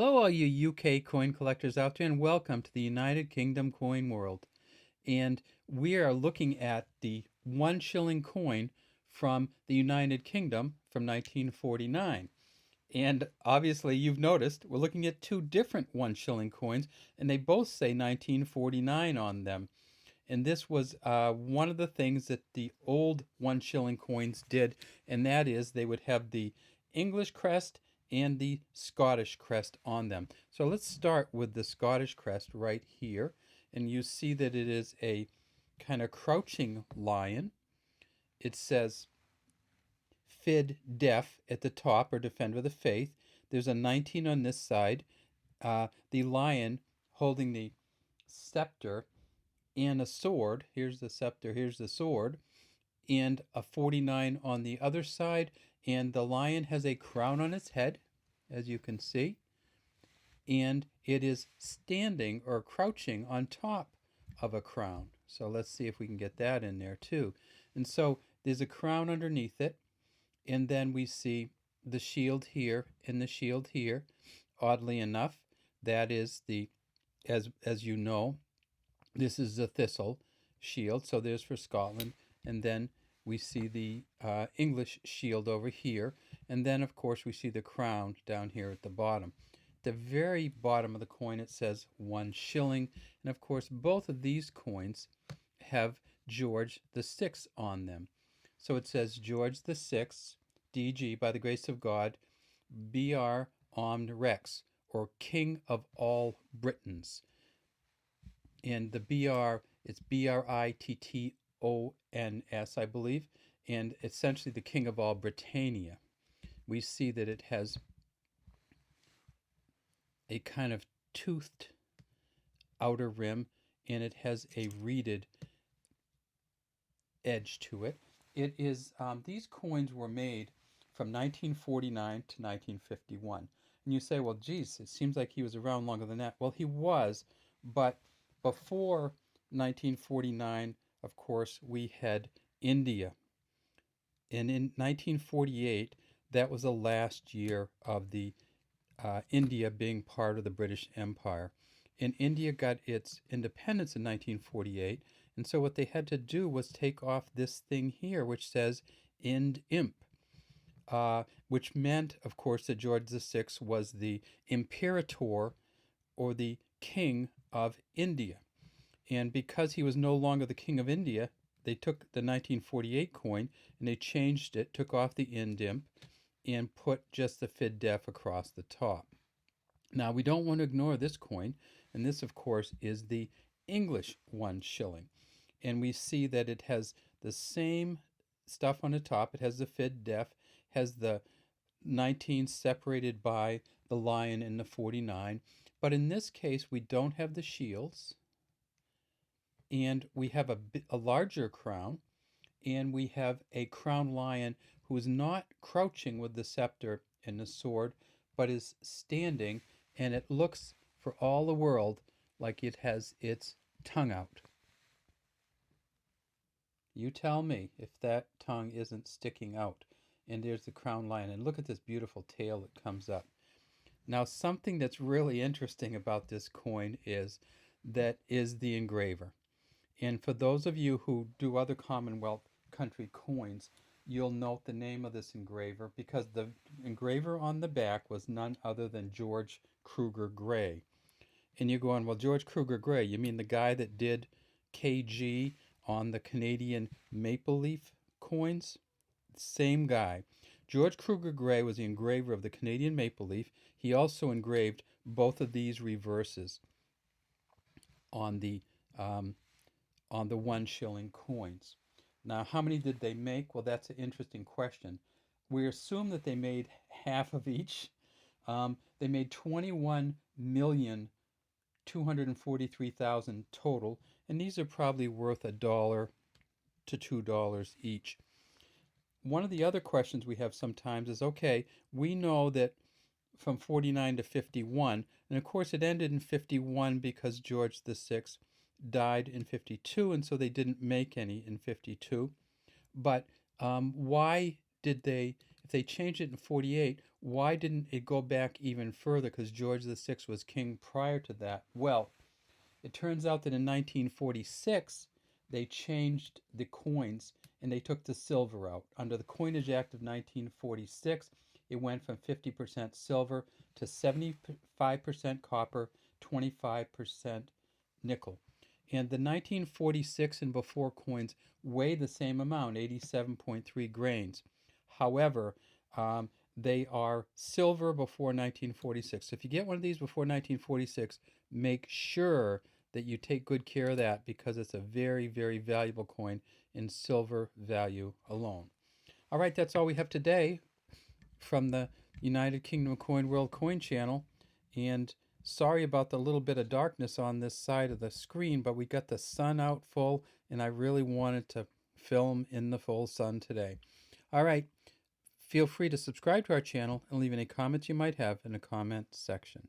Hello, all you UK coin collectors out there, and welcome to the United Kingdom coin world. And we are looking at the 1 shilling coin from the United Kingdom from 1949. And obviously, you've noticed we're looking at two different 1 shilling coins, and they both say 1949 on them. And this was one of the things that the old 1 shilling coins did, and that is they would have the English crest and the Scottish crest on them. So let's start with the Scottish crest right here. And you see that it is a kind of crouching lion. It says Fid Def at the top, or Defend with the Faith. There's a 19 on this side. The lion holding the scepter and a sword. Here's the scepter, here's the sword, and a 49 on the other side. And the lion has a crown on its head, as you can see, and it is standing or crouching on top of a crown. So let's see if we can get that in there too. And so there's a crown underneath it, and then we see the shield here and the shield here. Oddly enough, that is the, as you know, this is the thistle shield, so there's for Scotland. And then we see the English shield over here. And then, of course, we see the crown down here at the bottom. At the very bottom of the coin, it says 1 shilling. And, of course, both of these coins have George VI on them. So it says George VI, DG, by the grace of God, BR Omn Rex, or King of all Britons. And the BR, it's Brittonns, I believe, and essentially the King of all Britannia. We see that it has a kind of toothed outer rim, and it has a reeded edge to it. It is these coins were made from 1949 to 1951. And you say, well, geez, it seems like he was around longer than that. Well, he was, but before 1949, of course, we had India. And in 1948, that was the last year of the India being part of the British Empire. And India got its independence in 1948. And so what they had to do was take off this thing here, which says Ind Imp, which meant, of course, that George VI was the imperator, or the king of India. And because he was no longer the king of India, they took the 1948 coin and they changed it, took off the Ind Imp, and put just the Fid Def across the top. Now, we don't want to ignore this coin, and this, of course, is the English 1 shilling. And we see that it has the same stuff on the top. It has the Fid Def, has the 19 separated by the lion and the 49. But in this case, we don't have the shields, and we have a larger crown, and we have a crowned lion who is not crouching with the scepter and the sword, but is standing, and it looks for all the world like it has its tongue out. You tell me if that tongue isn't sticking out. And there's the crowned lion, and look at this beautiful tail that comes up. Now, something that's really interesting about this coin is the engraver. And for those of you who do other Commonwealth country coins, you'll note the name of this engraver, because the engraver on the back was none other than George Kruger Gray. And you're going, well, George Kruger Gray, you mean the guy that did KG on the Canadian maple leaf coins? Same guy. George Kruger Gray was the engraver of the Canadian maple leaf. He also engraved both of these reverses on the 1 shilling coins. Now, how many did they make? Well, that's an interesting question. We assume that they made half of each. They made 21,243,000 total, and these are probably worth $1 to $2 each. One of the other questions we have sometimes is, okay, we know that from 49 to 51, and of course it ended in 51 because George VI died in 52, and so they didn't make any in 52. But why did they, if they changed it in 48, why didn't it go back even further? Because George VI was king prior to that. Well, it turns out that in 1946, they changed the coins and they took the silver out. Under the Coinage Act of 1946, it went from 50% silver to 75% copper, 25% nickel. And the 1946 and before coins weigh the same amount, 87.3 grains. However, they are silver before 1946. So if you get one of these before 1946, make sure that you take good care of that, because it's a very, very valuable coin in silver value alone. All right, that's all we have today from the United Kingdom Coin World Coin Channel. And sorry about the little bit of darkness on this side of the screen, but we got the sun out full, and I really wanted to film in the full sun today. All right, feel free to subscribe to our channel and leave any comments you might have in the comment section.